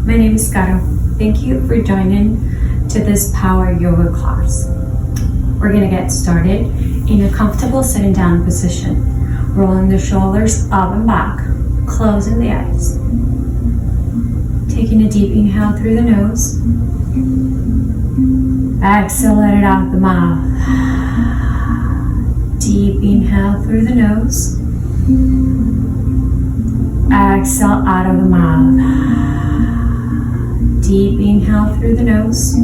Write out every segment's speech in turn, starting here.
My name is Caro. Thank you for joining to this Power Yoga class. We're going to get started in a comfortable sitting down position, rolling the shoulders up and back, closing the eyes. Taking a deep inhale through the nose. Exhale, let it out the mouth. Deep inhale through the nose. Exhale out of the mouth. Deep inhale through the nose.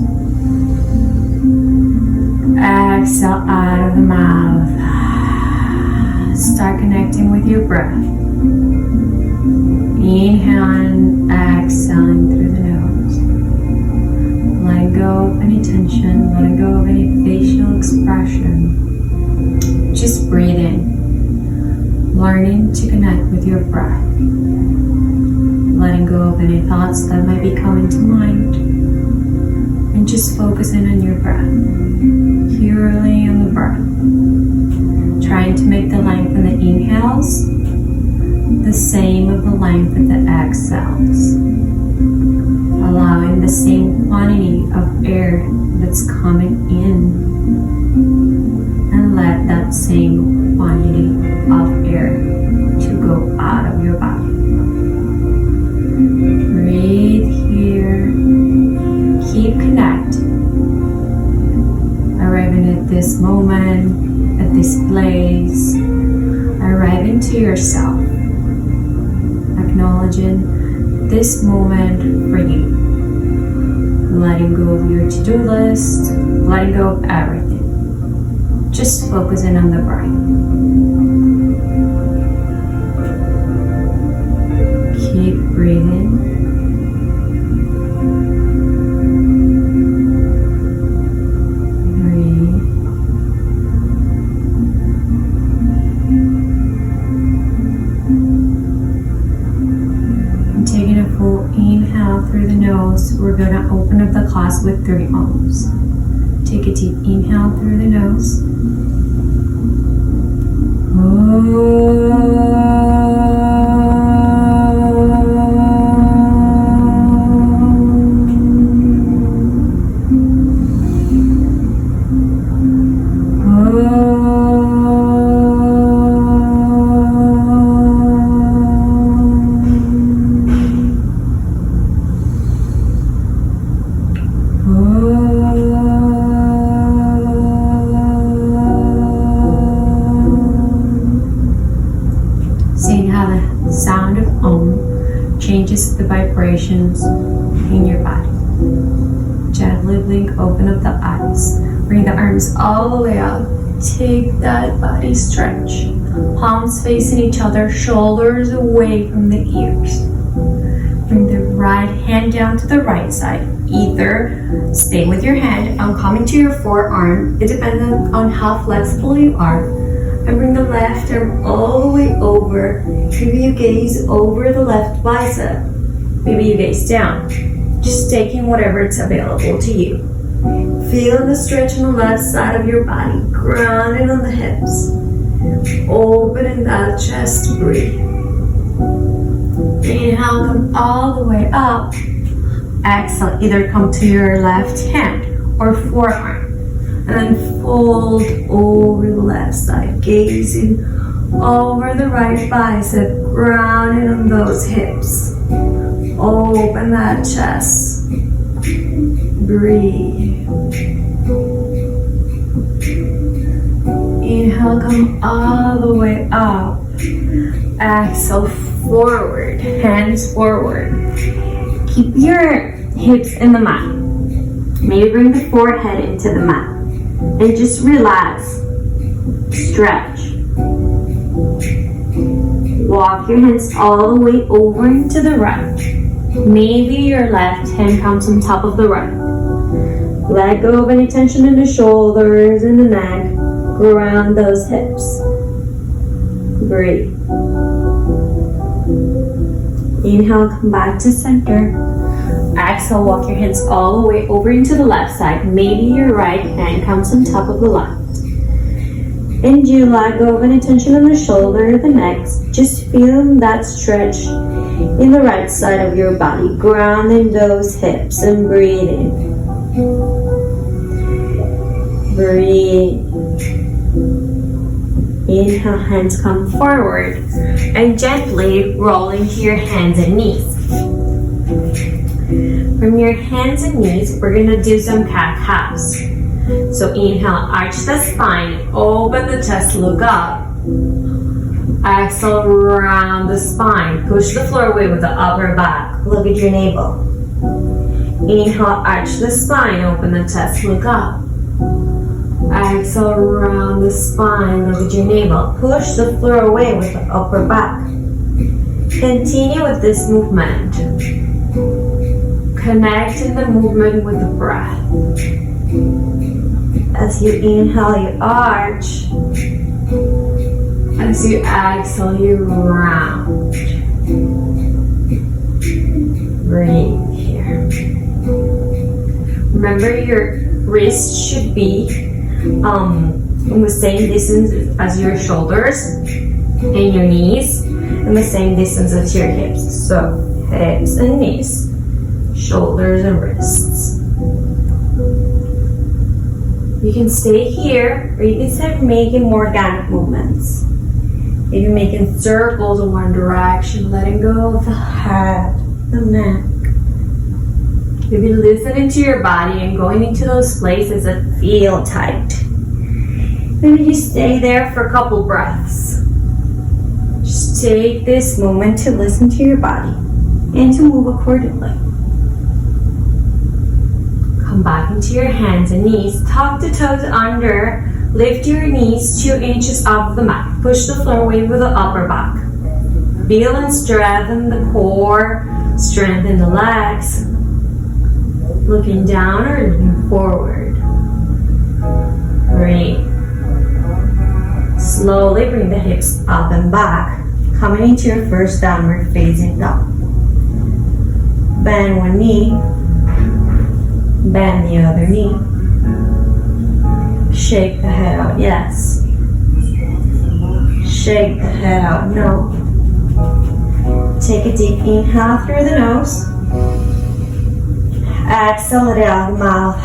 Exhale out of the mouth. Start connecting with your breath. Inhaling, exhaling through the nose. Letting go of any tension, letting go of any facial expression. Just breathe in. Learning to connect with your breath. Letting go of any thoughts that might be coming to mind. And just focusing on your breath. Purely on the breath. Trying to make the length of the inhales the same of the length of the exhales. Allowing the same quantity of air that's coming in. And let that same quantity of air to go out of your body. Breathe here. Keep connected. Arriving at this moment, at this place. Arriving to yourself. Acknowledging this moment for you. Letting go of your to-do list. Letting go of everything. Just focusing on the breath. Keep breathing. Breathe. And taking a full inhale through the nose, we're going to open up the class with 3 Oms. Take a deep inhale through the nose. Seeing how the sound of Om changes the vibrations in your body. Gently blink, open up the eyes. Bring the arms all the way up. Take that body stretch. Palms facing each other, shoulders away from the ears. Bring the right hand down to the right side. Either stay with your hand and come into your forearm. It depends on how flexible you are. And bring the left arm all the way over. Maybe you gaze over the left bicep. Maybe you gaze down. Just taking whatever is available to you. Feel the stretch on the left side of your body. Grounding on the hips. Opening that chest. Breathe. Inhale, come all the way up. Exhale, either come to your left hand or forearm. And then fold over the left side, gazing over the right bicep, grounding on those hips. Open that chest. Breathe. Inhale, come all the way up. Exhale, forward, hands forward. Keep your hips in the mat. Maybe bring the forehead into the mat. And just relax, stretch. Walk your hands all the way over into the right. Maybe your left hand comes on top of the right. Let go of any tension in the shoulders and the neck. Ground those hips. Breathe. Inhale, come back to center. Exhale, walk your hands all the way over into the left side. Maybe your right hand comes on top of the left. And you let go of any tension in the shoulder or the neck. Just feel that stretch in the right side of your body, grounding those hips and breathing. Breathe. Inhale, hands come forward and gently roll into your hands and knees. From your hands and knees, we're gonna do some cat-cows. So inhale, arch the spine, open the chest, look up. Exhale, round the spine, push the floor away with the upper back, look at your navel. Inhale, arch the spine, open the chest, look up. Exhale, round the spine, look at your navel. Push the floor away with the upper back. Continue with this movement. Connect in the movement with the breath. As you inhale, you arch. As you exhale, you round. Breathe here. Remember, your wrist should be in the same distance as your shoulders and your knees, and the same distance as your hips. So hips and knees, shoulders and wrists. You can stay here, or you can start making more organic movements. If you're making circles in one direction, letting go of the head, the neck. Maybe listening to your body and going into those places that feel tight. Maybe you stay there for a couple breaths. Just take this moment to listen to your body and to move accordingly. Come back into your hands and knees. Tuck the toes under. Lift your knees 2 inches off the mat. Push the floor away with the upper back. Feel and strengthen the core. Strengthen the legs. Looking down or looking forward. Breathe. Slowly bring the hips up and back. Coming into your first downward facing dog. Bend one knee. Bend the other knee. Shake the head out, yes. Shake the head out, no. Take a deep inhale through the nose. Exhale it out of the mouth.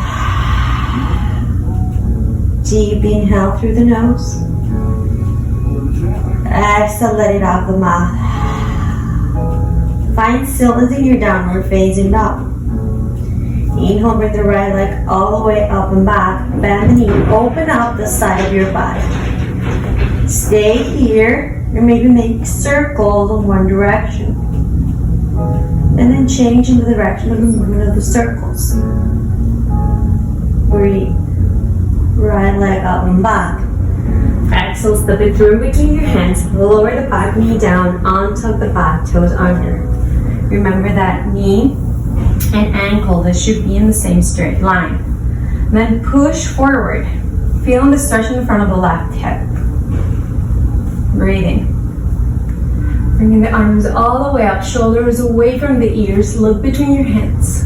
Deep inhale through the nose. Exhale, let it out of the mouth. Find stillness in your downward facing dog. Inhale, bring the right leg all the way up and back. Bend the knee, open up the side of your body. Stay here, or maybe make circles in one direction. And then change into the direction of the movement of the circles. Breathe. Right leg up and back. Exhale, step it through between your hands. Lower the back knee down, onto the back toes under. Remember that knee and ankle, that should be in the same straight line. And then push forward. Feeling the stretch in the front of the left hip. Breathing. Bringing the arms all the way up, shoulders away from the ears. Look between your hands.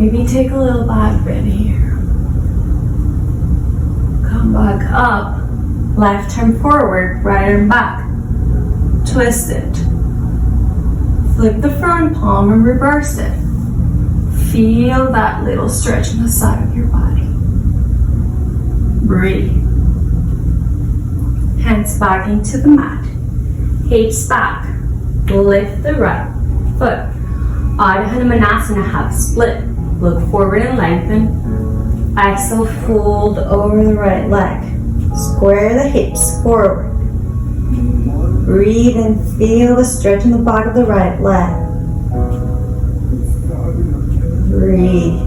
Maybe take a little back bend here. Come back up. Left arm forward, right arm back. Twist it. Flip the front palm and reverse it. Feel that little stretch in the side of your body. Breathe. Hands back into the mat. Hips back. Lift the right foot. Ardha Hanumanasana, half split. Look forward and lengthen. Exhale, fold over the right leg. Square the hips forward. Breathe and feel the stretch in the back of the right leg. Breathe.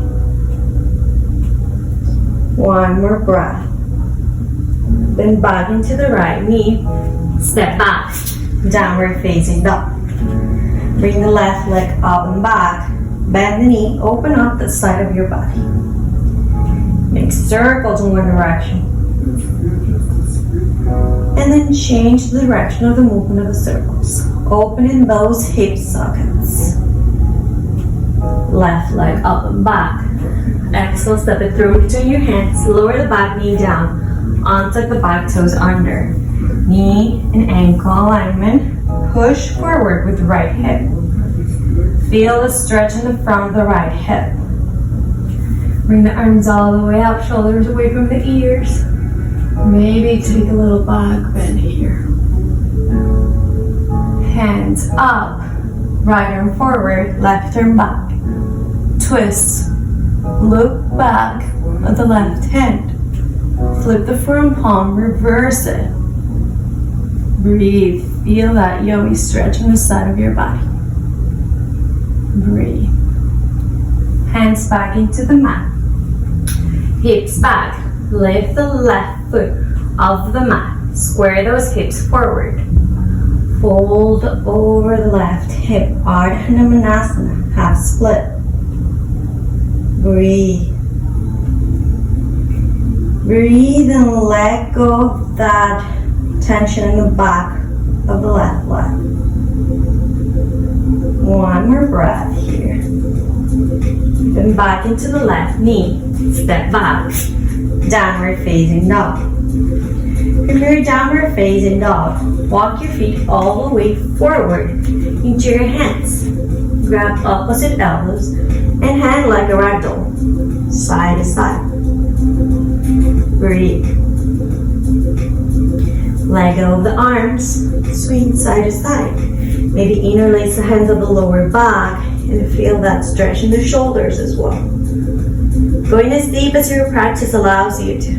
One more breath. Then back into the right knee. Step back. Downward facing dog. Bring the left leg up and back. Bend the knee. Open up the side of your body. Make circles in one direction. And then change the direction of the movement of the circles. Opening those hip sockets. Left leg up and back. Exhale, step it through between your hands. Lower the back knee down. Onto the back toes under. Knee and ankle alignment. push forward with the right hip. Feel the stretch in the front of the right hip. Bring the arms all the way up, shoulders away from the ears. Maybe take a little back bend here. Hands up, right arm forward, left arm back. Twist, look back at the left hand. Flip the front palm, reverse it. Breathe, feel that yogi stretch on the side of your body. Breathe. Hands back into the mat. Hips back. Lift the left foot off the mat. Square those hips forward. Fold over the left hip. Ardha Manasana. Half split. Breathe. Breathe and let go of that tension in the back of the left leg. One more breath here. Then back into the left knee. Step back. Downward facing dog. From your downward facing dog, walk your feet all the way forward into your hands. Grab opposite elbows and hand like a ragdoll, side to side. Breathe. Let go of the arms, swing side to side. Maybe interlace the hands of the lower back and feel that stretch in the shoulders as well. Going as deep as your practice allows you to.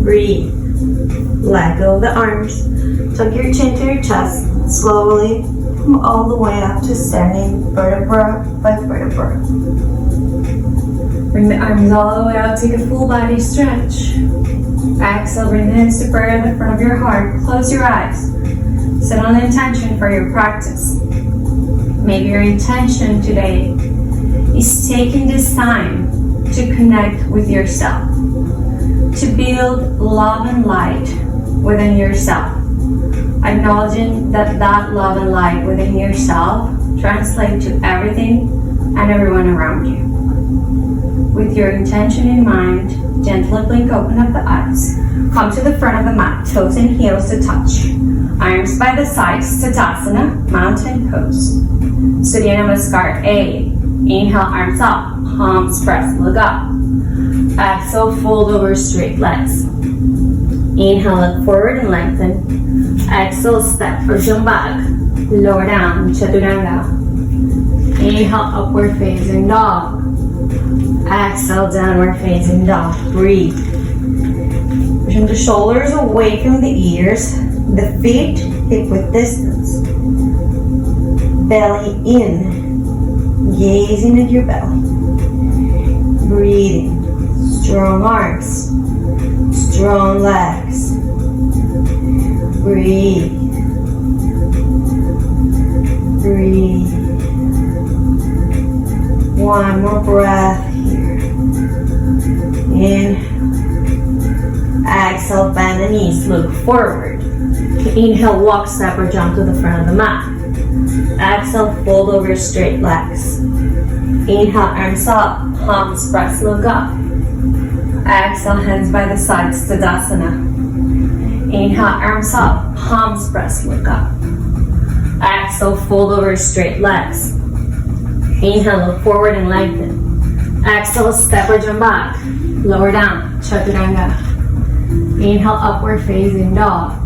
Breathe. Let go of the arms. Tuck your chin to your chest. Slowly come all the way up to standing vertebra by vertebra. Bring the arms all the way out. Take a full body stretch. Exhale, bring the hands to prayer in the front of your heart. Close your eyes. Set an intention for your practice. Maybe your intention today is taking this time to connect with yourself, to build love and light within yourself, acknowledging that that love and light within yourself translates to everything and everyone around you. With your intention in mind, gently blink open up the eyes. Come to the front of the mat, toes and heels to touch. Arms by the sides, Tadasana, mountain pose. Surya Namaskar A. Inhale, arms up, palms press, look up. Exhale, fold over straight legs. Inhale, look forward and lengthen. Exhale, step or jump back. Lower down, Chaturanga. Inhale, upward facing dog. Exhale, downward facing dog. Breathe. Pushing the shoulders away from the ears. The feet hip width distance. Belly in. Gazing at your belly. Breathing. Strong arms. Strong legs. Breathe. Breathe. One more breath here. In. Exhale, bend the knees, look forward. Inhale, walk, step, or jump to the front of the mat. Exhale, fold over straight legs. Inhale, arms up, palms press, look up. Exhale, hands by the sides, Tadasana. Inhale, arms up, palms press, look up. Exhale, fold over straight legs. Inhale, look forward and lengthen. Exhale, step or jump back. Lower down, Chaturanga. Inhale, upward facing dog.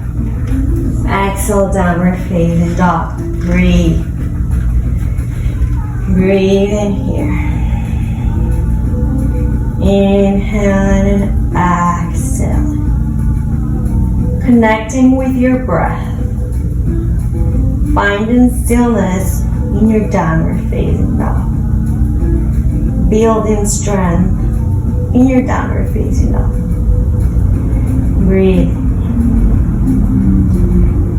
Exhale, downward facing dog. Breathe. Breathe in here. Inhale and exhale. Connecting with your breath. Finding stillness in your downward facing dog. Building strength in your downward facing dog. Breathe.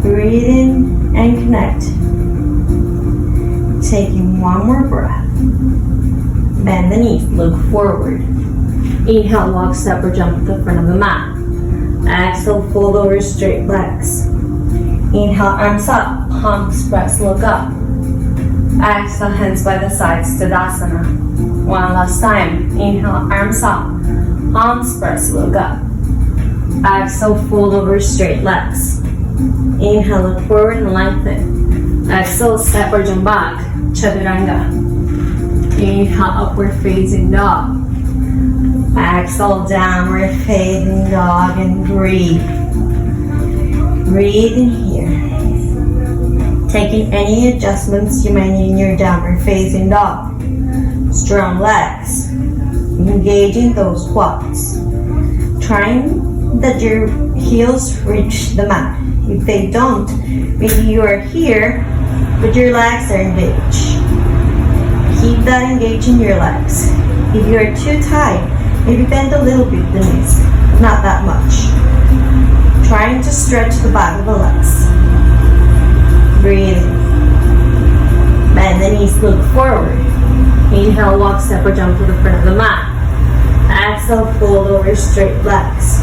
Breathe in and connect. Taking one more breath. Bend the knees, look forward. Inhale, walk, step, or jump to the front of the mat. Exhale, fold over straight legs. Inhale, arms up, palms press, look up. Exhale, hands by the sides, Tadasana. One last time. Inhale, arms up, palms press, look up. Exhale, fold over straight legs. Inhale, look forward and lengthen. Exhale, step or jump back. Chaturanga. Inhale, upward facing dog. Exhale, downward facing dog and breathe. Breathe in here. Taking any adjustments you may need in your downward facing dog. Strong legs. Engaging those quads. Trying that your heels reach the mat. If they don't, maybe you are here, but your legs are engaged. Keep that engaged in your legs. If you are too tight, maybe bend a little bit the knees, not that much. Trying to stretch the back of the legs. Breathe in. Bend the knees, look forward. Inhale, walk, step, or jump to the front of the mat. Exhale, fold over straight legs.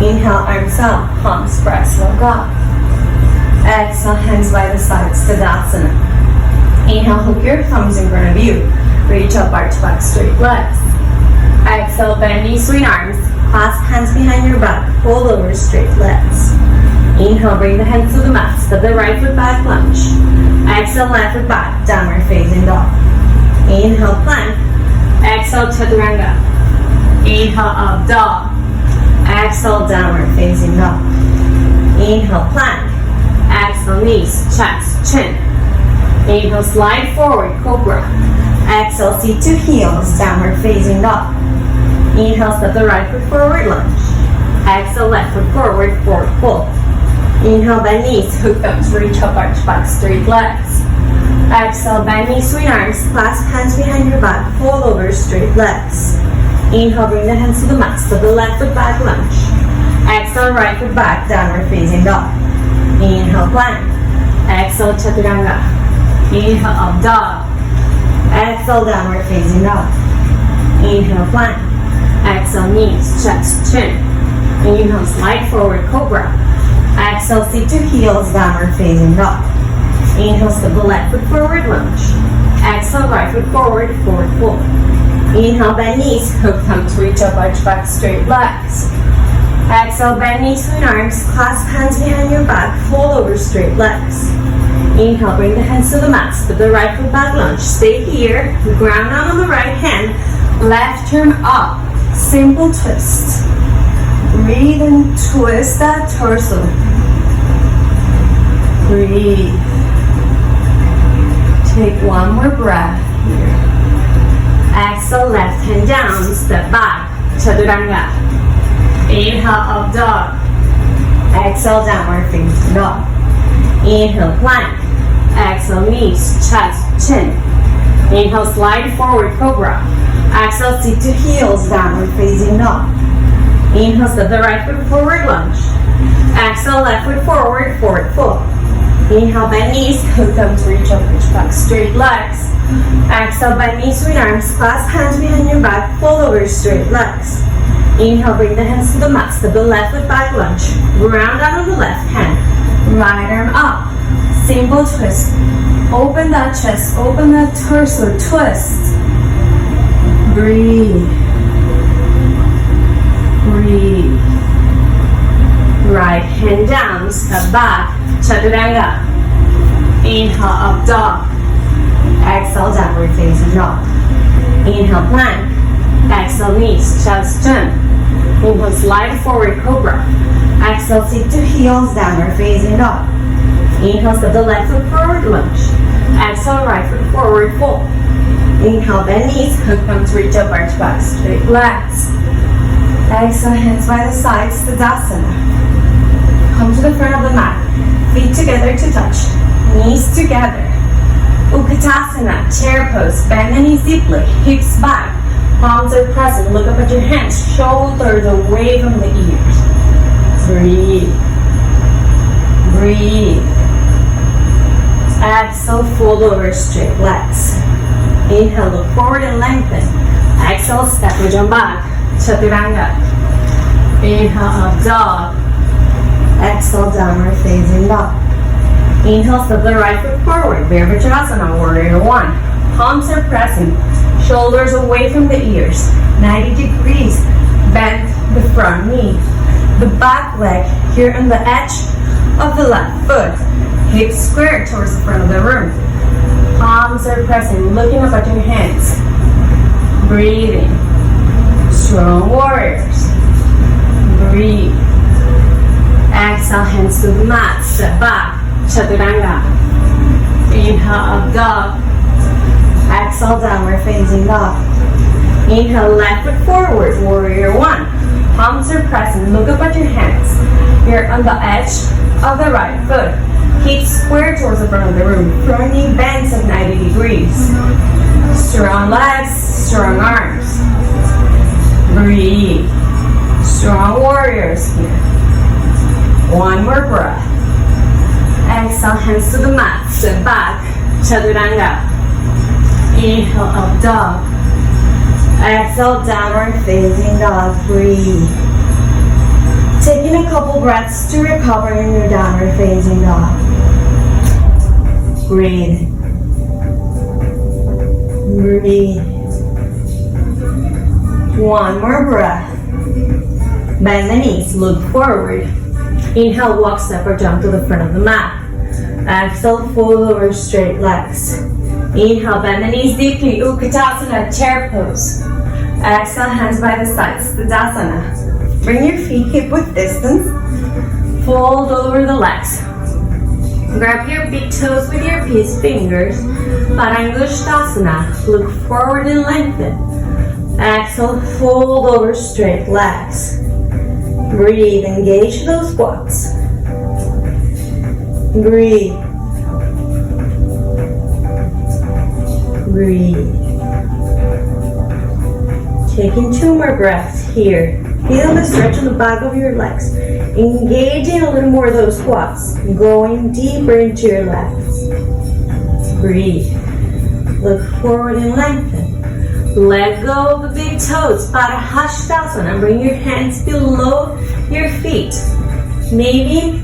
Inhale, arms up, palms press, look up. Exhale, hands by the sides, Tadasana. Inhale, hook your thumbs in front of you. Reach up, arch back, straight legs. Exhale, bend knees, swing arms. Clasp hands behind your back, fold over straight legs. Inhale, bring the hands to the mat, step the right foot back, lunge. Exhale, left foot back, downward facing dog. Inhale, plank. Exhale, chaturanga. Inhale, up dog. Exhale, downward facing dog. Inhale, plank. Exhale, knees, chest, chin. Inhale, slide forward, cobra. Exhale, seat to heels, downward facing dog. Inhale, step the right foot forward, lunge. Exhale, left foot forward, forward fold. Inhale, bend knees, hook thumbs, reach up, arch back, straight legs. Exhale, bend knees, swing arms, clasp hands behind your back, fold over, straight legs. Inhale, bring the hands to the mat, step the left foot back, lunge. Exhale, right foot back, downward facing dog. Inhale, plank. Exhale, chaturanga. Inhale, up dog. Exhale, downward facing dog. Inhale, plank. Exhale, knees, chest, chin. Inhale, slide forward, cobra. Exhale, seat to heels, downward facing dog. Inhale, step the left foot forward, lunge. Exhale, right foot forward, forward fold. Inhale, bend knees, hook thumbs, reach up, arch back, straight legs. Exhale, bend knees, swing arms, clasp hands behind your back, fold over straight legs. Inhale, bring the hands to the mat, step the right foot back, lunge. Stay here, ground down on the right hand, left turn up, simple twist. Breathe and twist that torso. Breathe. Take one more breath here. Exhale, left hand down, step back, chaturanga. Inhale, up dog. Exhale, downward facing dog. Inhale, plank. Exhale, knees, chest, chin. Inhale, slide forward, cobra. Exhale, seat to heels, downward facing dog. Inhale, step the right foot forward, lunge. Exhale, left foot forward, forward fold. Inhale, bend knees, hook thumbs, reach up, reach back, straight legs. Exhale, bend knees, swing arms, clasp hands behind your back, fold over, straight legs. Inhale, bring the hands to the mat, step the left foot back, lunge. Ground out on the left hand, right arm up. Simple twist. Open that chest, open that torso, twist. Breathe. Breathe. Right hand down, step back, chaturanga. Inhale, up dog. Exhale, downward facing dog. Inhale, plank. Exhale, knees, chest, chin. Inhale, slide forward, cobra. Exhale, seat to heels, downward facing dog. Inhale, step the left foot forward, lunge. Exhale, right foot forward, fold. Inhale, bend knees, hook thumbs, reach up, arch back, straight legs. Exhale, hands by the sides, Tadasana. Come to the front of the mat. Feet together to touch. Knees together. Utkatasana, chair pose. Bend the knees deeply. Hips back. Palms are present. Look up at your hands. Shoulders away from the ears. Breathe. Breathe. Exhale, fold over straight legs. Inhale, look forward and lengthen. Exhale, step or jump back. Chaturanga. Inhale, up dog. Exhale, downward facing dog. Inhale, step the right foot forward. Virabhadrasana, warrior one. Palms are present. Shoulders away from the ears. 90 degrees. Bend the front knee. The back leg here on the edge of the left foot. Hips square towards the front of the room. Palms are pressing, looking up at your hands. Breathing. Strong warriors. Breathe. Exhale, hands to the mat. Step back. Chaturanga. Inhale, up dog. Exhale, downward facing dog. Inhale, left foot forward. Warrior one. Palms are pressing. Look up at your hands. You're on the edge of the right foot. Hips square towards the front of the room. Front knee bends at 90 degrees. Strong legs, strong arms. Breathe. Strong warriors here. One more breath. Exhale, hands to the mat. Step back. Chaturanga. Inhale, up dog. Exhale, downward facing dog. Breathe. Taking a couple breaths to recover in your downward facing dog. Breathe. Breathe. One more breath. Bend the knees, look forward. Inhale, walk, step, or jump to the front of the mat. Exhale, fold over straight legs. Inhale, bend the knees deeply, Utkatasana, chair pose. Exhale, hands by the sides, Tadasana. Bring your feet hip width distance. Fold over the legs. Grab your big toes with your peace fingers. Parangusthasana. Look forward and lengthen. Exhale, fold over straight legs. Breathe, engage those quads. Breathe. Breathe. Taking 2 more breaths here. Feel the stretch on the back of your legs. Engaging a little more of those quads. Going deeper into your legs. Breathe. Look forward and lengthen. Let go of the big toes. Parahastasana. Bring your hands below your feet. Maybe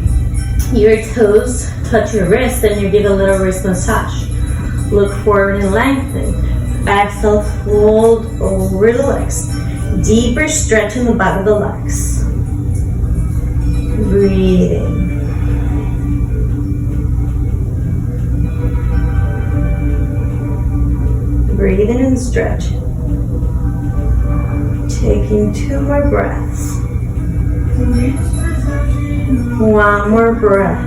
your toes touch your wrist and you give a little wrist massage. Look forward and lengthen. Exhale, fold over the legs. Deeper stretch in the back of the legs. Breathing. Breathe in and stretch. Taking 2 more breaths. 1 more breath.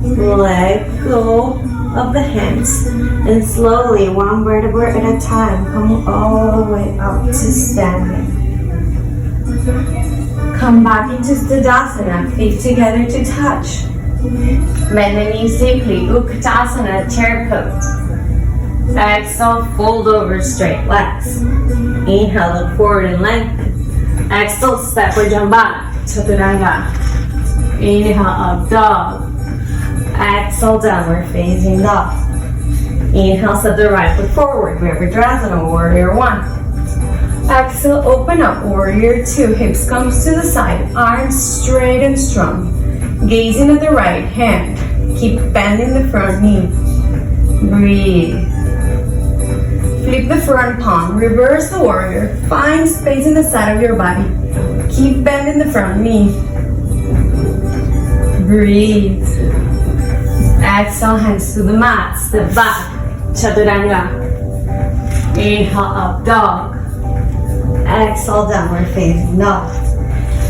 Let go of the hands and slowly, 1 vertebra at a time, come all the way up to standing. Come back into Tadasana, feet together to touch. Bend the knees deeply, Utkatasana, chair pose. Exhale, fold over straight legs. Inhale, look forward and lengthen. Exhale, step or jump back, Chaturanga. Inhale, up dog. Exhale, downward facing dog. Inhale, step the right foot forward, Virabhadrasana, warrior one. Exhale, open up, warrior two. Hips comes to the side, arms straight and strong. Gazing at the right hand. Keep bending the front knee. Breathe. Flip the front palm, reverse the warrior. Find space in the side of your body. Keep bending the front knee. Breathe. Exhale, hands to the mat. Step back. Chaturanga. Inhale, up dog. Exhale, downward facing dog.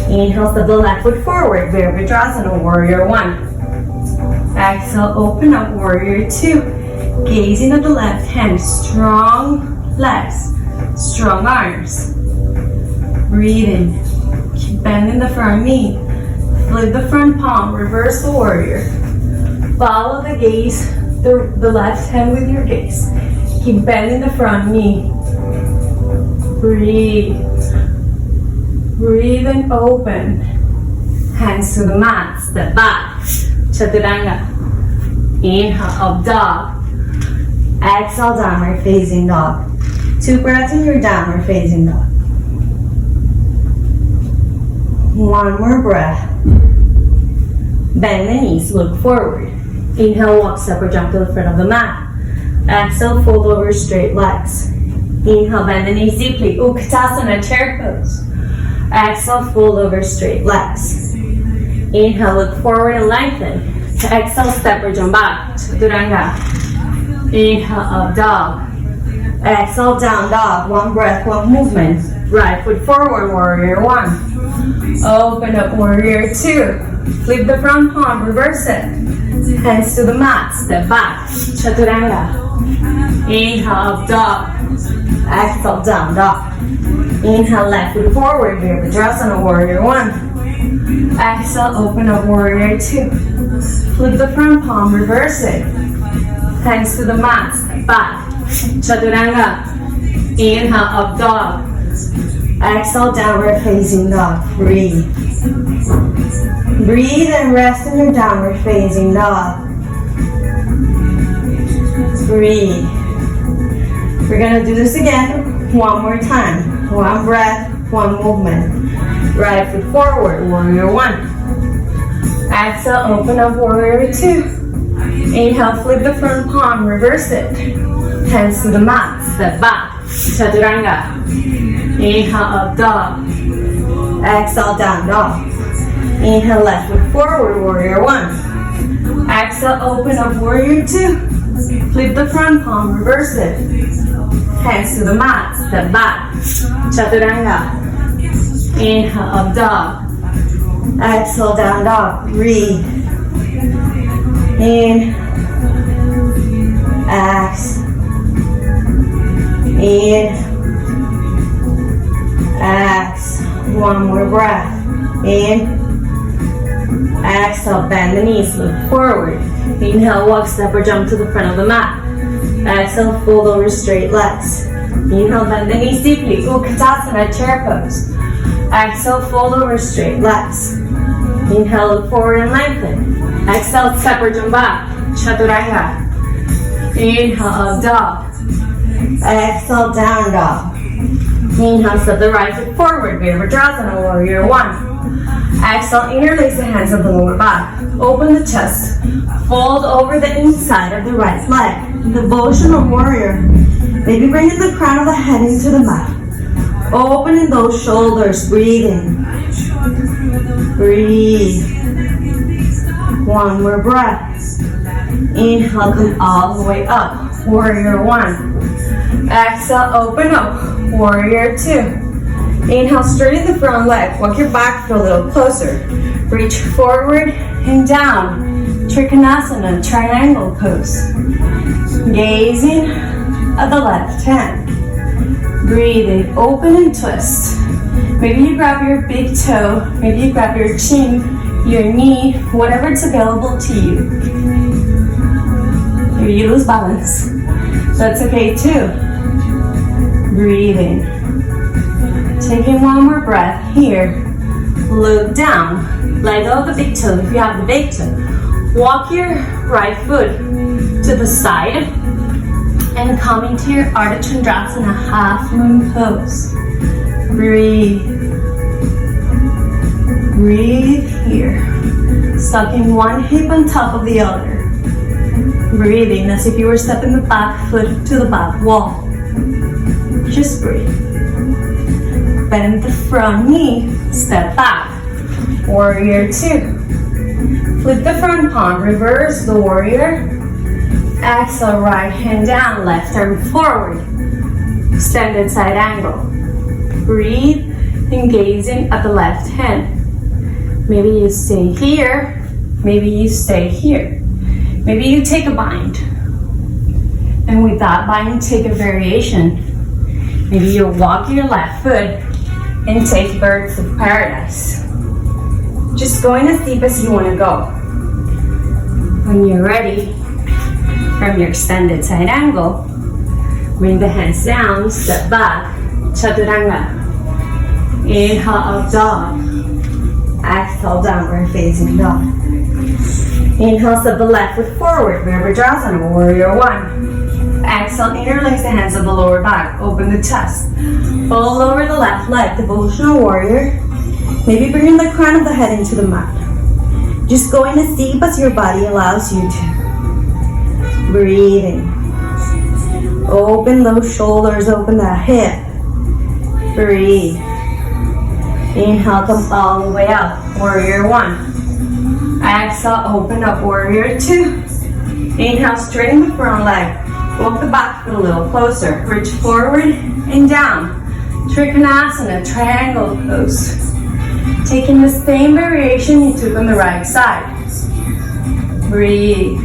Inhale, step the left foot forward. Virabhadrasana, warrior one. Exhale, open up, warrior two. Gazing at the left hand. Strong legs. Strong arms. Breathing. Keep bending the front knee. Flip the front palm. Reverse the warrior. Follow the gaze, the left hand with your gaze. Keep bending the front knee. Breathe. Breathe and open. Hands to the mat. Step back. Chaturanga. Inhale, up dog. Exhale, downward facing dog. 2 breaths in your downward facing dog. 1 more breath. Bend the knees, look forward. Inhale, walk, step, or jump to the front of the mat. Exhale, fold over straight legs. Inhale, bend the knees deeply. Utkatasana, chair pose. Exhale, fold over straight legs. Inhale, look forward and lengthen. Exhale, step or jump back. Chaturanga. Inhale, up dog. Exhale, down dog. One breath, one movement. Right foot forward, warrior one. Open up, warrior two. Flip the front palm, reverse it. Hands to the mat, step back. Chaturanga. Inhale, up dog. Exhale, down dog. Inhale, left foot forward, Virabhadrasana, warrior one. Exhale, open up, warrior two. Flip the front palm, reverse it. Hands to the mat, step back. Chaturanga. Inhale, up dog. Exhale, downward facing dog. Breathe. Breathe and rest in your downward facing dog. Breathe. We're gonna do this again one more time. One breath, one movement. Right foot forward, warrior one. Exhale, open up, warrior two. Inhale, flip the front palm, reverse it. Hands to the mat, step back. Chaturanga. Inhale, up dog. Exhale, down dog. Inhale, left foot forward, warrior one. Exhale, open up, warrior two. Flip the front palm, reverse it. Hands to the mat, step back. Chaturanga. Inhale, up dog. Exhale, down dog. Breathe. In. Exhale. In. Exhale. One more breath. In. Exhale, bend the knees, look forward. Inhale, walk, step or jump to the front of the mat. Exhale, fold over straight legs. Inhale, bend the knees deeply. Utkatasana, chair pose. Exhale, fold over straight legs. Inhale, look forward and lengthen. Exhale, step or jump back. Chaturanga. Inhale, up dog. Exhale, down dog. Inhale, step the right foot forward. Virabhadrasana, warrior one. Exhale, interlace the hands of the lower back. Open the chest. Fold over the inside of the right leg. Devotional warrior. Maybe bringing the crown of the head into the mat. Opening those shoulders, breathing. Breathe. One more breath. Inhale, come all the way up. Warrior one. Exhale, open up. Warrior two. Inhale, straighten the front leg. Walk your back foot a little closer. Reach forward and down. Trikonasana, triangle pose. Gazing at the left hand. Breathing, open and twist. Maybe you grab your big toe. Maybe you grab your chin, your knee, whatever is available to you. Maybe you lose balance. That's okay too. Breathing. Taking one more breath here. Look down. Let go of the big toe if you have the big toe. Walk your right foot to the side and come into your Ardha Chandrasana half moon pose. Breathe. Breathe here. Sucking one hip on top of the other. Breathing as if you were stepping the back foot to the back wall. Just breathe. Bend the front knee, step back. Warrior two. Flip the front palm, reverse the warrior. Exhale, right hand down, left arm forward. Extended side angle. Breathe and gazing at the left hand. Maybe you stay here, maybe you stay here. Maybe you take a bind. And with that bind, take a variation. Maybe you walk your left foot and take birds of paradise. Just going as deep as you want to go. When you're ready, from your extended side angle, bring the hands down, step back, Chaturanga. Inhale, up dog. Exhale, downward facing dog. Inhale, step the left foot forward, Virabhadrasana, warrior one. Exhale, interlace the hands of the lower back, open the chest. Fold over the left leg, devotional warrior. Maybe bringing the crown of the head into the mat. Just going as deep as your body allows you to. Breathing. Open those shoulders, open that hip. Breathe. Inhale, come all the way up. Warrior one. Exhale, open up, warrior two. Inhale, straighten the front leg. Walk the back foot a little closer. Reach forward and down. Trikonasana, triangle pose. Taking the same variation you took on the right side. Breathe.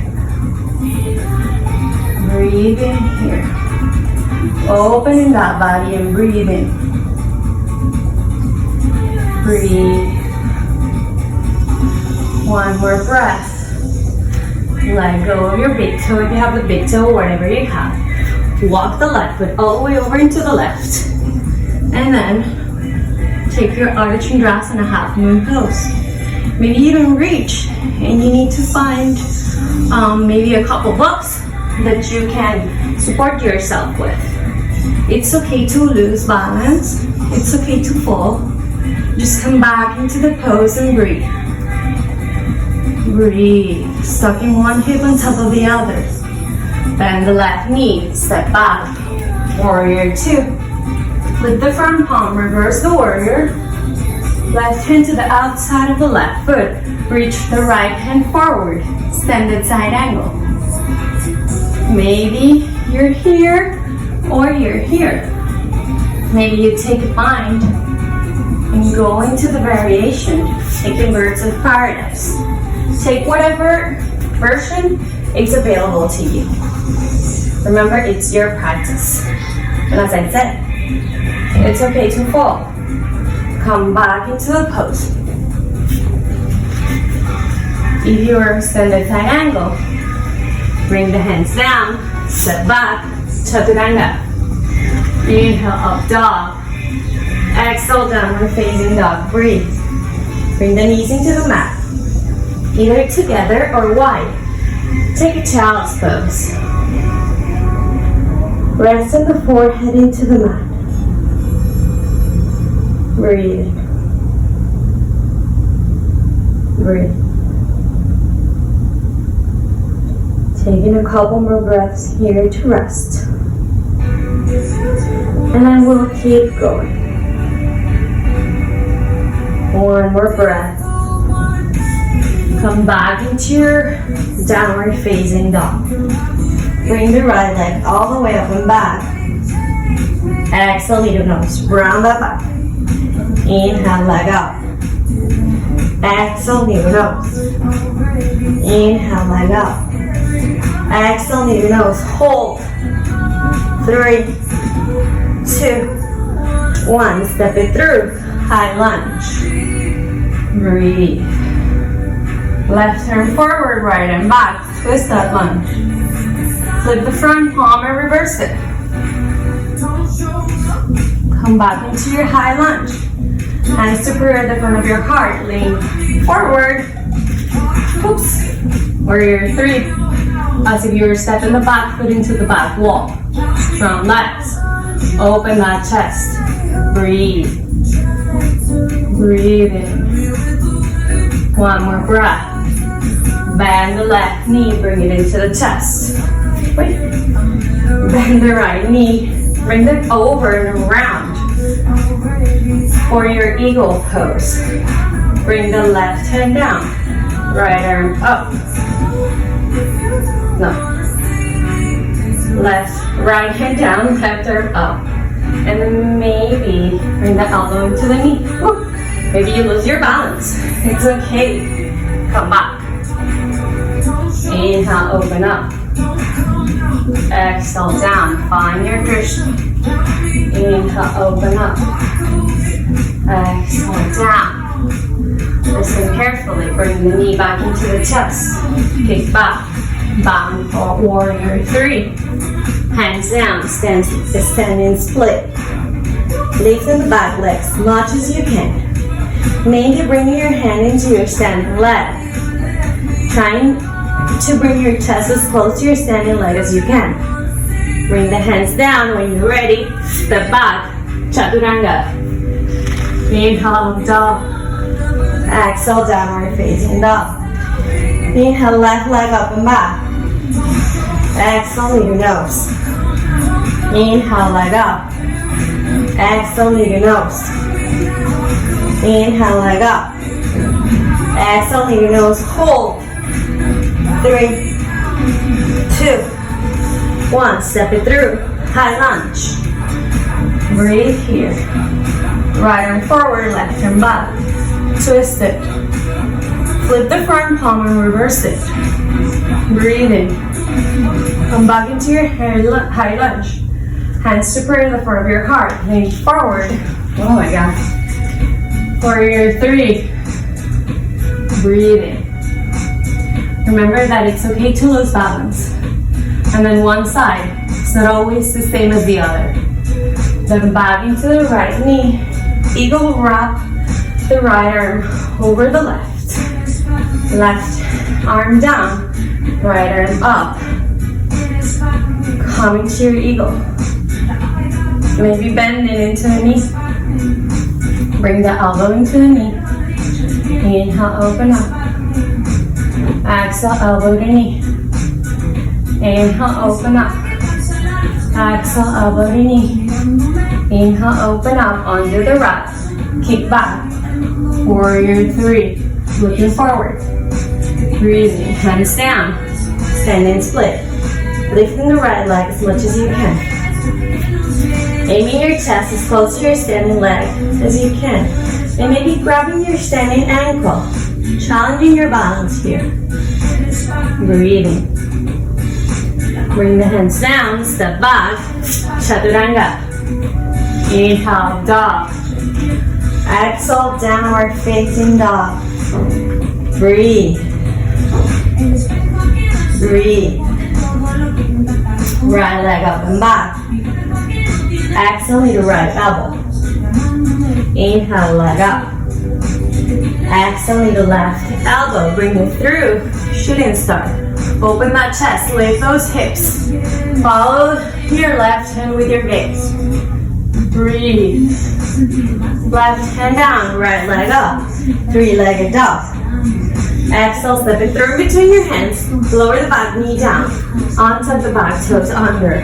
Breathe in here. Opening that body and breathe in. Breathe. One more breath. Let go of your big toe if you have the big toe, whatever you have. Walk the left foot all the way over into the left. And then take your Ardha Chandrasana half moon pose. Maybe you don't reach and you need to find maybe a couple books that you can support yourself with. It's okay to lose balance. It's okay to fall. Just come back into the pose and breathe. Breathe. Sucking one hip on top of the other. Bend the left knee. Step back. Warrior two. With the front palm, reverse the warrior. Left hand to the outside of the left foot. Reach the right hand forward. Extended side angle. Maybe you're here or you're here. Maybe you take a bind and go into the variation, taking birds of paradise. Take whatever version is available to you. Remember, it's your practice. And as I said, it's okay to fall. Come back into the pose. If you're extended side angle, bring the hands down, step back, chaturanga. Inhale, up dog. Exhale, downward facing dog. Breathe. Bring the knees into the mat. Either together or wide. Take a child's pose. Rest in the forehead into the mat. Breathe. Breathe. Taking a couple more breaths here to rest. And then we'll keep going. One more breath. Come back into your downward facing dog. Bring the right leg all the way up and back. Exhale, little nose. Round that back. Inhale, leg up. Exhale, little nose. Inhale, leg up. Exhale, little nose. Hold. 3, 2, 1. Step it through. High lunge. Breathe. Left turn forward, right and back. Twist that lunge. Flip the front palm and reverse it. Come back into your high lunge. Hands superior at the front of your heart. Lean forward. Oops. Warrior three. As if you were stepping the back foot into the back wall. Strong legs. Open that chest. Breathe. Breathe in. One more breath. Bend the left knee, bring it into the chest. Wait. Bend the right knee, bring it over and around. For your eagle pose. Bring the left hand down. Right arm up. No. Right hand down, left arm up. And then maybe bring the elbow into the knee. Woo. Maybe you lose your balance. It's okay. Come back. Inhale, open up. Exhale, down. Find your Krishna. Inhale, open up. Exhale, down. Listen carefully. Bring the knee back into the chest. Kick back. Bound for warrior three. Hands down. Standing split. Lifting the back leg as much as you can. Maybe bringing your hand into your standing leg. Trying to bring your chest as close to your standing leg as you can. Bring the hands down when you're ready. Step back. Chaturanga. Inhale, dog. Exhale, downward facing dog. Inhale, left leg up and back. Exhale, lead your nose. Inhale, leg up. Exhale, lead your nose. Inhale, leg up. Exhale, lean your nose, hold. 3, 2, 1. Step it through. High lunge. Breathe here. Right arm forward, left arm back. Twist it. Flip the front palm and reverse it. Breathe in. Come back into your high lunge. Hands to prayer the front of your heart. Lean forward. Oh my God. Warrior 3. Breathe in. Remember that it's okay to lose balance. And then one side, it's not always the same as the other. Then back into the right knee. Eagle wrap the right arm over the left. Left arm down, right arm up. Coming to your eagle. Maybe bending into the knee. Bring the elbow into the knee. Inhale, open up. Exhale, elbow to knee. Inhale, open up. Exhale, elbow to knee. Inhale, open up onto the right. Kick back. Warrior 3. Looking forward. Breathing. Hands down. Standing split. Lifting the right leg as much as you can. Aiming your chest as close to your standing leg as you can. And maybe grabbing your standing ankle. Challenging your balance here. Breathing. Bring the hands down, step back, chaturanga. Inhale, dog. Exhale, downward facing dog. Breathe. Breathe. Right leg up and back. Exhale, to right elbow. Inhale, leg up. Exhale, to left elbow. Bring it through. Shooting star. Open that chest. Lift those hips. Follow your left hand with your gaze. Breathe. Left hand down. Right leg up. 3-legged dog. Exhale, step it through between your hands. Lower the back knee down. Onto the back toes under.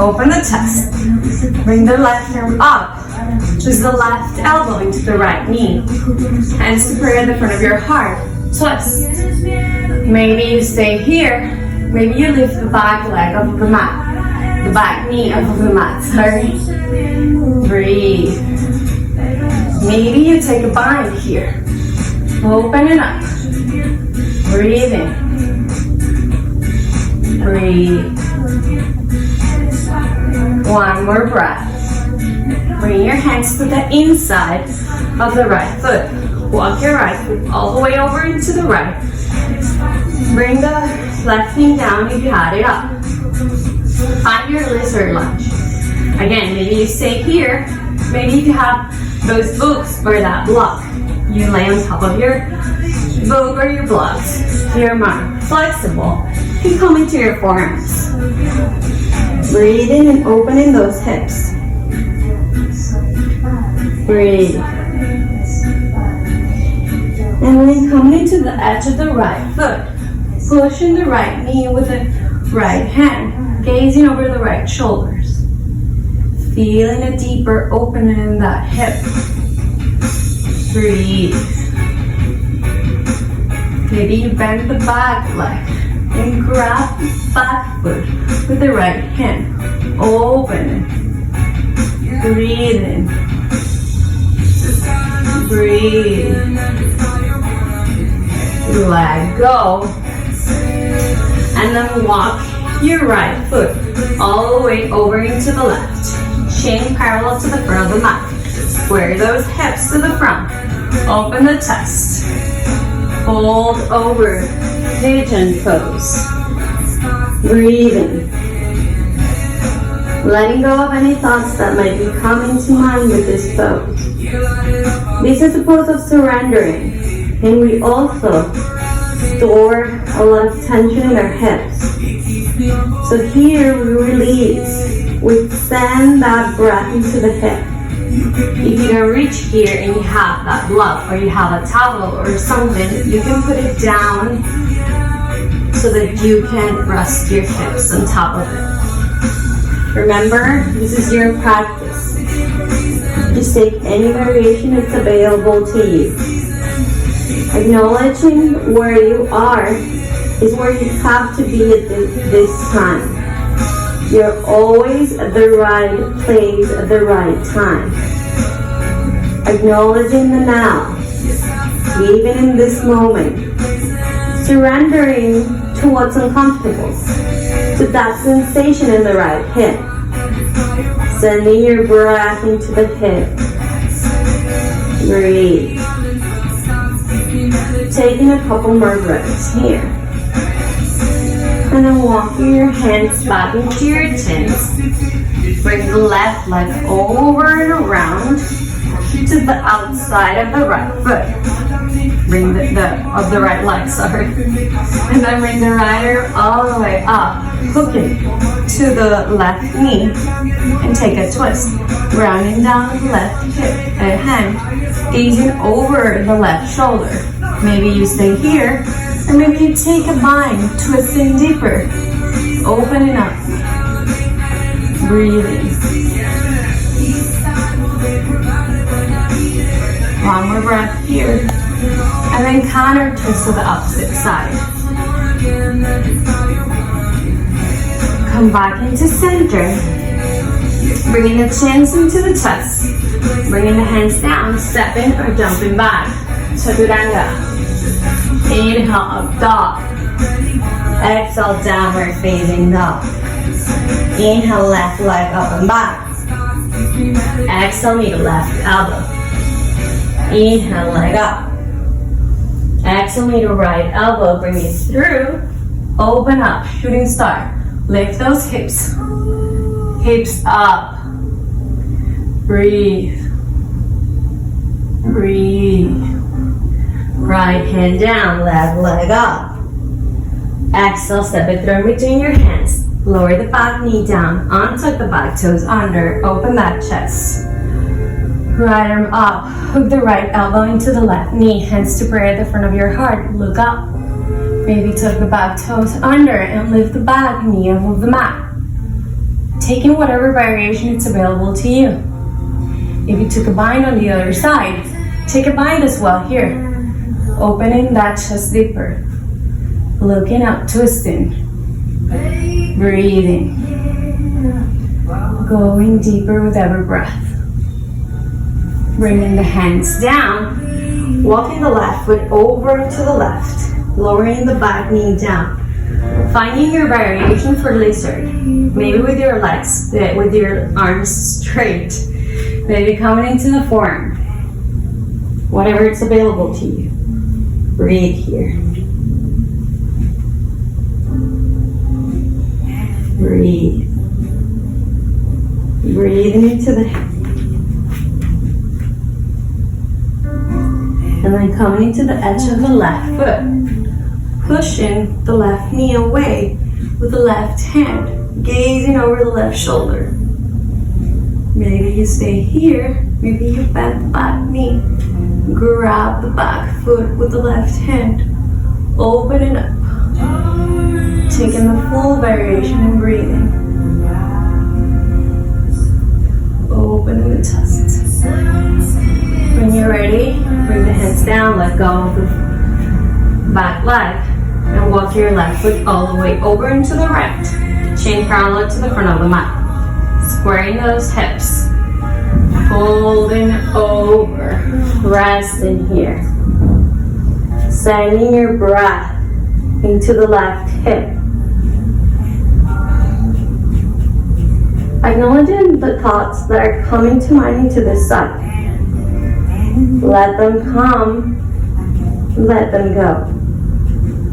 Open the chest. Bring the left arm up. Twist the left elbow into the right knee. Hands to prayer at the front of your heart. Twist. Maybe you stay here. Maybe you lift the back leg off of the mat. The back knee off of the mat. Sorry. Breathe. Maybe you take a bind here. Open it up. Breathe in. Breathe. One more breath. Bring your hands to the inside of the right foot. Walk your right foot all the way over into the right. Bring the left knee down if you had it up. Find your lizard lunge. Again, maybe you stay here. Maybe if you have those books or that block, you lay on top of your book or your blocks. Your arm flexible. You come into your forearms. Breathe in and opening those hips. Breathe. And then coming into the edge of the right foot. Pushing the right knee with the right hand. Gazing over the right shoulders. Feeling a deeper opening in that hip. Breathe. Maybe you bend the back leg and grab the back foot with the right hand. Open it. Breathe in. Breathe. Let go. And then walk your right foot all the way over into the left. Shin parallel to the front of the mat. Square those hips to the front. Open the chest. Fold over. Pigeon pose. Breathing. Letting go of any thoughts that might be coming to mind with this pose. This is a pose of surrendering. And we also store a lot of tension in our hips. So here we release. We send that breath into the hip. If you don't reach here and you have that glove or you have a towel or something, you can put it down so that you can rest your hips on top of it. Remember, this is your practice. Just take any variation that's available to you. Acknowledging where you are is where you have to be at this time. You're always at the right place at the right time. Acknowledging the now, even in this moment. Surrendering to what's uncomfortable, to that sensation in the right hip. Sending your breath into the hip. Breathe. Taking a couple more breaths here. And then walking your hands back into your chins. Bring the left leg over and around to the outside of the right foot. Bring the right leg, sorry. And then bring the right arm all the way up, hooking to the left knee. And take a twist. Rounding down the left hip and hand, gazing over the left shoulder. Maybe you stay here, or maybe you take a bind, twisting deeper, opening up, breathing. One more breath here, and then counter twist to the opposite side. Come back into center, bringing the chins into the chest, bringing the hands down, stepping or jumping back. Chaturanga. Inhale, up dog. Exhale, downward facing dog. Inhale, left leg up and back. Exhale, knee to left elbow. Inhale, leg up. Exhale, knee to right elbow. Bring it through. Open up, shooting star. Lift those hips. Hips up. Breathe. Breathe. Right hand down, left leg up. Exhale, step it through between your hands. Lower the back knee down, untuck the back toes under, open that chest. Right arm up, hook the right elbow into the left knee, hands to prayer at the front of your heart, look up. Maybe tuck the back toes under and lift the back knee above the mat. Taking whatever variation is available to you. If you took a bind on the other side, take a bind as well here. Opening that chest deeper. Looking up, twisting. Breathing. Going deeper with every breath. Bringing the hands down. Walking the left foot over to the left. Lowering the back knee down. Finding your variation for lizard. Maybe with your legs, with your arms straight. Maybe coming into the forearm. Whatever is available to you. Breathe here. Breathe. Breathing into the head. And then coming to the edge of the left foot. Pushing the left knee away with the left hand. Gazing over the left shoulder. Maybe you stay here. Maybe you bend the back knee. Grab the back foot with the left hand. Open it up. Taking the full variation and breathing. Opening the chest. When you're ready, bring the hands down, let go of the back leg, and walk your left foot all the way over into the right. Chin parallel to the front of the mat. Squaring those hips. Folding over, resting here. Sending your breath into the left hip. Acknowledging the thoughts that are coming to mind into this side. Let them come, let them go.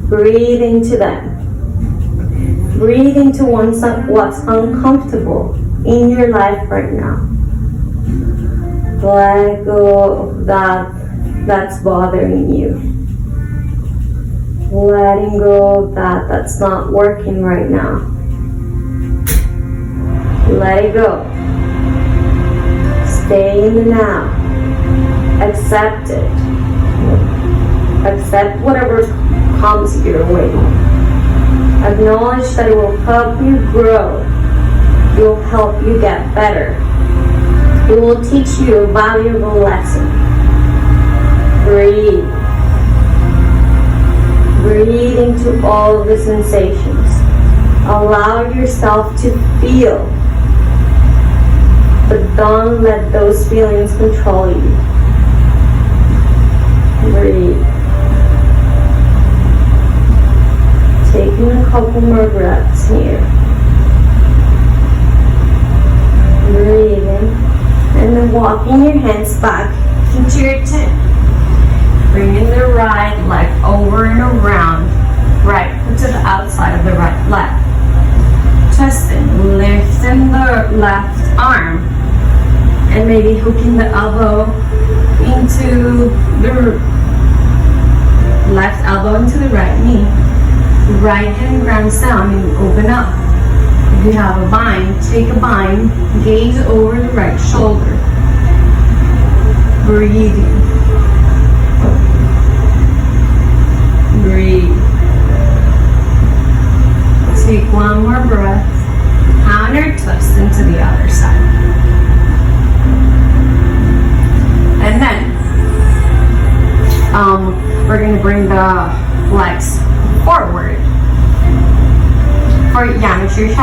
Breathe into them. Breathe into what's uncomfortable in your life right now. Let go of that's bothering you. Letting go of that's not working right now. Let it go. Stay in the now. Accept it. Accept whatever comes your way. Acknowledge that it will help you grow. It will help you get better. It will teach you a valuable lesson. Breathe. Breathe into all of the sensations. Allow yourself to feel, but don't let those feelings control you. Breathe. Taking a couple more breaths here. Breathing. And then walking your hands back into your tent. Bringing the right leg over and around. Right foot to the outside of the right leg. Twisting, lifting the left arm. And maybe hooking the elbow into the left elbow into the right knee. Right hand grounds down and open up. If you have a bind, take a bind, gaze over the right shoulder. Breathing. Breathe. Take one more breath. Counter twist into the other side. And then we're going to bring the legs forward for Yamashree.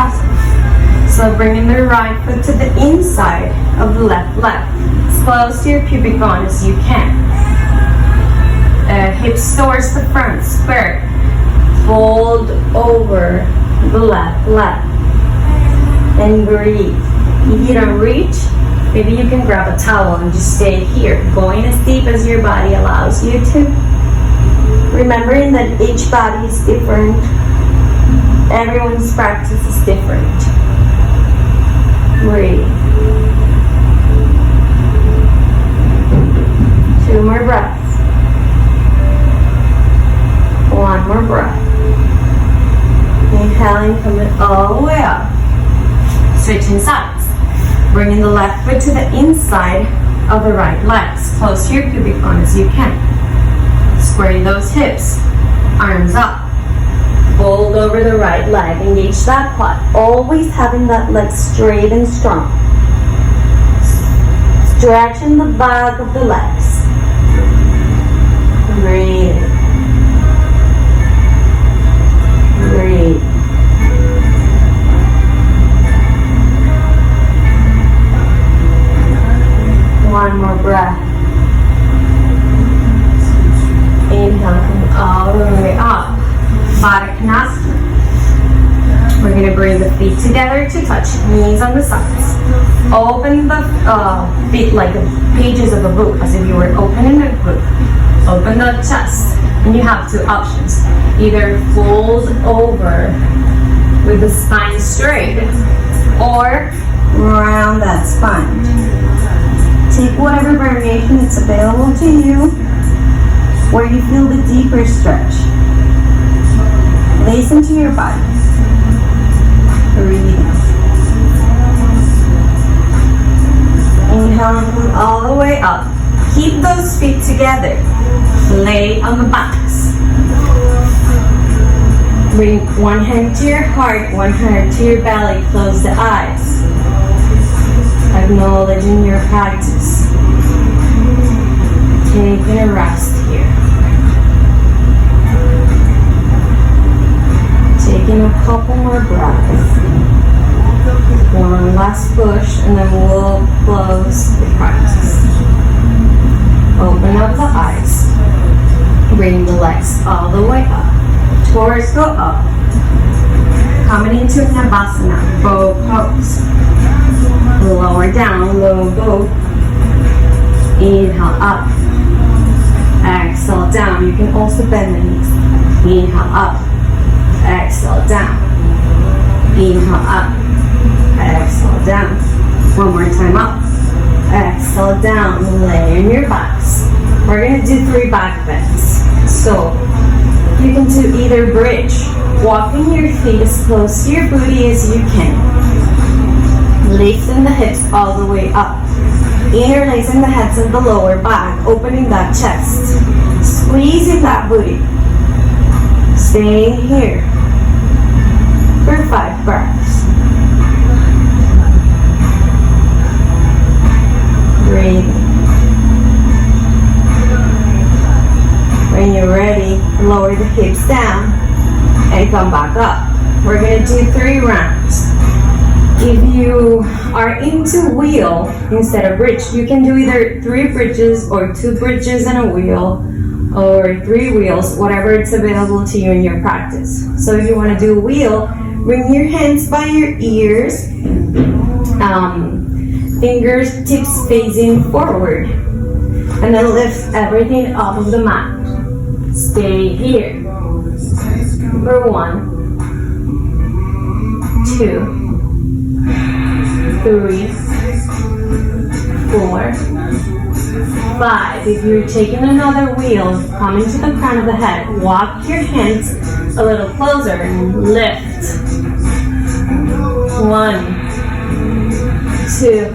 So bringing the right foot to the inside of the left leg. As close to your pubic bone as you can. Hips towards the front, square. Fold over the left leg. And breathe. If you don't reach, maybe you can grab a towel and just stay here, going as deep as your body allows you to. Remembering that each body is different. Everyone's practice is different. Breathe. 2 more breaths. 1 more breath. Inhaling, coming all the way up. Switching sides. Bringing the left foot to the inside of the right leg. As close to your pubic bone as you can. Squaring those hips. Arms up. Fold over the right leg. Engage that quad. Always having that leg straight and strong. Stretching the back of the legs. Breathe. Breathe. One more breath. Inhale, come all the way up. Baddha Konasana. We're going to bring the feet together to touch, knees on the sides. Open the feet like the pages of a book, as if you were opening a book. Open the chest, and you have 2 options. Either fold over with the spine straight, or round that spine. Take whatever variation is available to you, where you feel the deeper stretch. Listen to your body. Breathe. Inhale and come all the way up. Keep those feet together. Lay on the backs. Bring one hand to your heart, one hand to your belly. Close the eyes. Acknowledging your practice. Taking a rest here. Taking a couple more breaths. One last push, and then we'll close the practice. Open up the eyes. Bring the legs all the way up. Towards go up. Coming into Navasana, bow pose. Lower down, low bow. Inhale up. Exhale down. You can also bend the knees. Inhale up. Exhale down. Inhale up. Exhale down. One more time up. Exhale down. Lay in your backs. We're going to do 3 back bends. So you can do either bridge, walking your feet as close to your booty as you can. Lifting the hips all the way up. Interlacing the heads of the lower back, opening that chest. Squeezing that booty. Staying here for 5 breaths. Breathing. When you're ready, lower the hips down and come back up. We're gonna do 3 rounds. If you are into wheel instead of bridge, you can do either 3 bridges or 2 bridges and a wheel, or 3 wheels, whatever it's available to you in your practice. So if you want to do a wheel, bring your hands by your ears, fingertips facing forward, and then lift everything off of the mat. Stay here for 1, 2, 3, 4, 5. If you're taking another wheel, come into the crown of the head. Walk your hands a little closer and lift. 1, 2,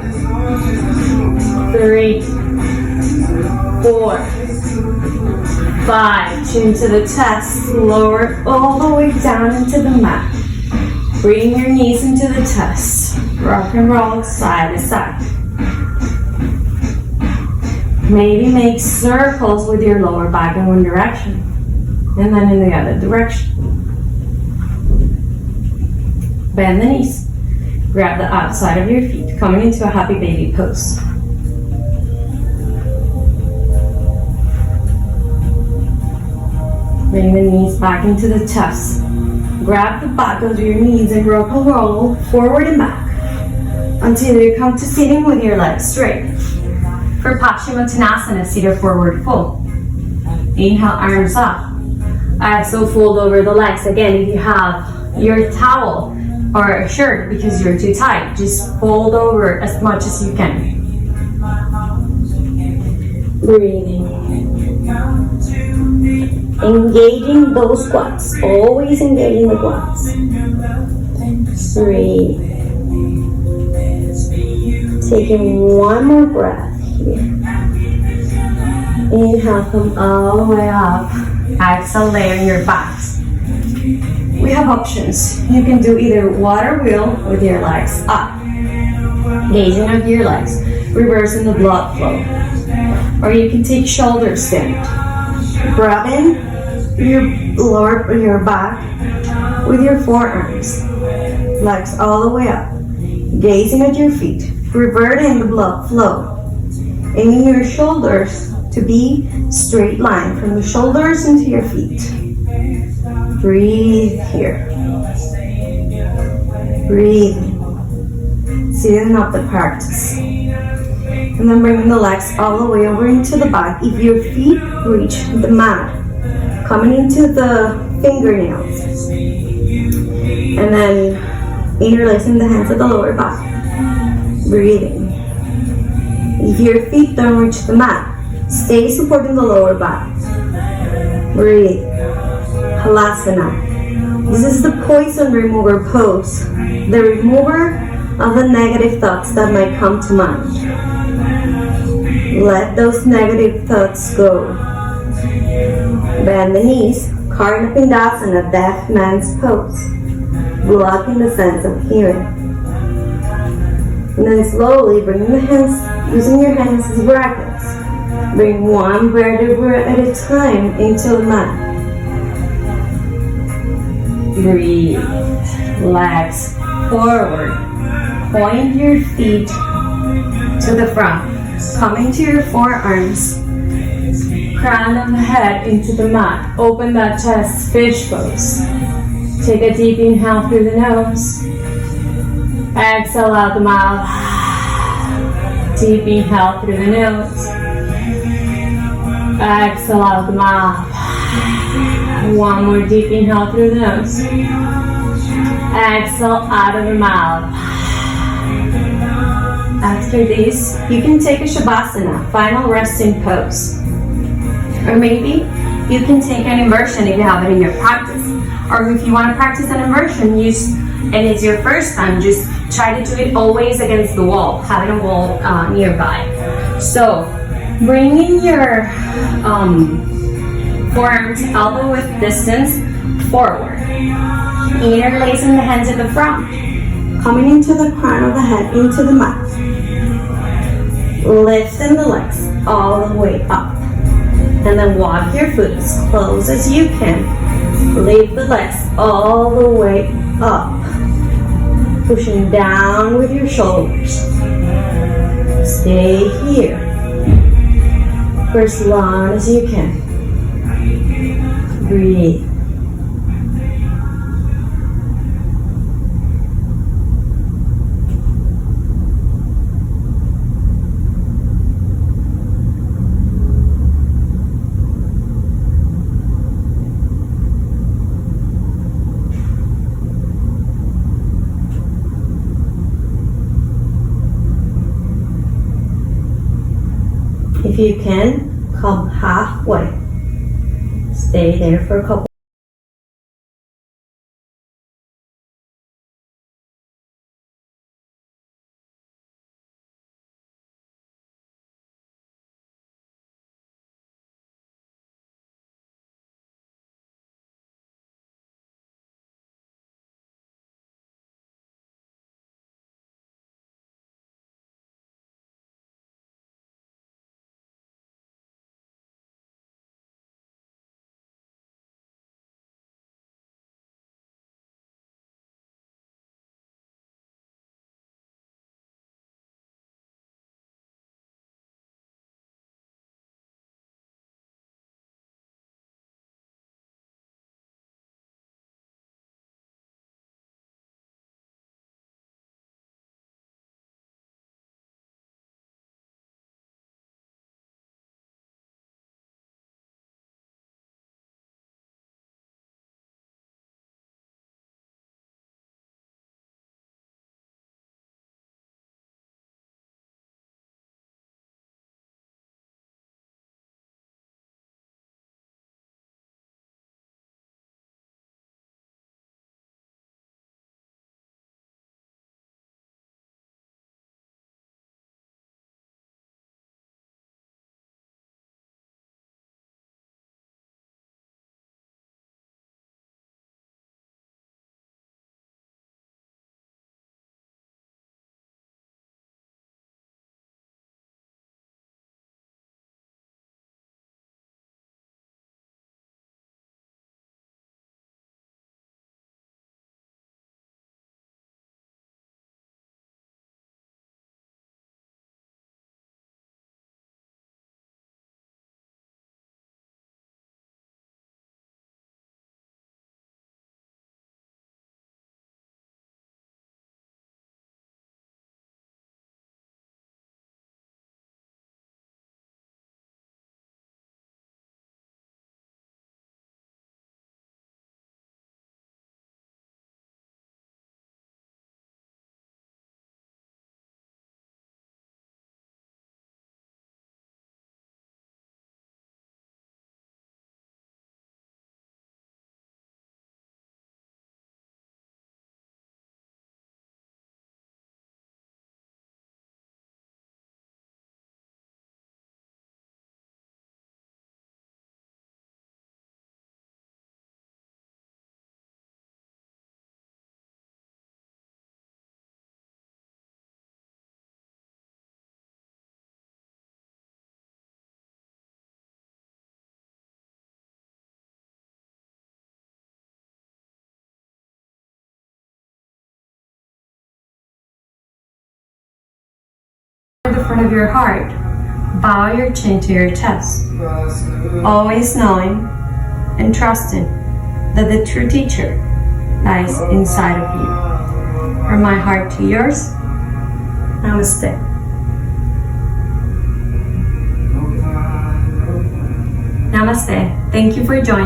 3, 4, 5. Chin to the chest. Lower all the way down into the mat. Bring your knees into the chest. Rock and roll side to side. Maybe make circles with your lower back in one direction and then in the other direction. Bend the knees. Grab the outside of your feet, coming into a happy baby pose. Bring the knees back into the chest. Grab the back of your knees and rock and roll forward and back until you come to sitting with your legs straight. For Paschimottanasana, seated forward fold. Inhale, arms up. Exhale, fold over the legs. Again, if you have your towel or a shirt because you're too tight, just fold over as much as you can. Breathing. Engaging those quads. Always engaging the quads. Breathe. Taking one more breath here. Inhale, come all the way up. Exhale, lay on your backs. We have options. You can do either water wheel with your legs up, gazing up your legs, reversing the blood flow. Or you can take shoulder stand, grabbing your back with your forearms, legs all the way up, gazing at your feet, reverting the blood flow, aiming your shoulders to be straight line from the shoulders into your feet. Breathe here. Breathe. Sealing up the practice. And then bringing the legs all the way over into the back. If your feet reach the mat, coming into the fingernails. And then interlacing the hands at the lower back. Breathing. If your feet don't reach the mat, stay supporting the lower back. Breathe. Halasana. This is the poison remover pose. The remover of the negative thoughts that might come to mind. Let those negative thoughts go. Bend the knees. Karna Pindasana, deaf man's pose. Blocking the sense of hearing. And then slowly bringing the hands, using your hands as brackets. Bring one vertebra at a time into the mat. Breathe. Legs forward. Point your feet to the front. Coming to your forearms. Crown of the head into the mat. Open that chest, fish pose. Take a deep inhale through the nose. Exhale out the mouth. Deep inhale through the nose. Exhale out the mouth. One more deep inhale through the nose. Exhale out of the mouth. After this, you can take a Shavasana, final resting pose. Or maybe you can take an inversion if you have it in your practice. Or if you want to practice an inversion, and it's your first time, just try to do it always against the wall, having a wall nearby. So, bringing your forearms elbow width distance forward. Interlacing the hands at the front. Coming into the crown of the head, into the mat. Lifting the legs all the way up. And then walk your foot as close as you can Lift the legs all the way up. Pushing down with your shoulders. Stay here for as long as you can. Breathe. If you can, come halfway. Stay there for a couple. The front of your heart, bow your chin to your chest, always knowing and trusting that the true teacher lies inside of you. From my heart to yours, namaste. Namaste. Thank you for joining.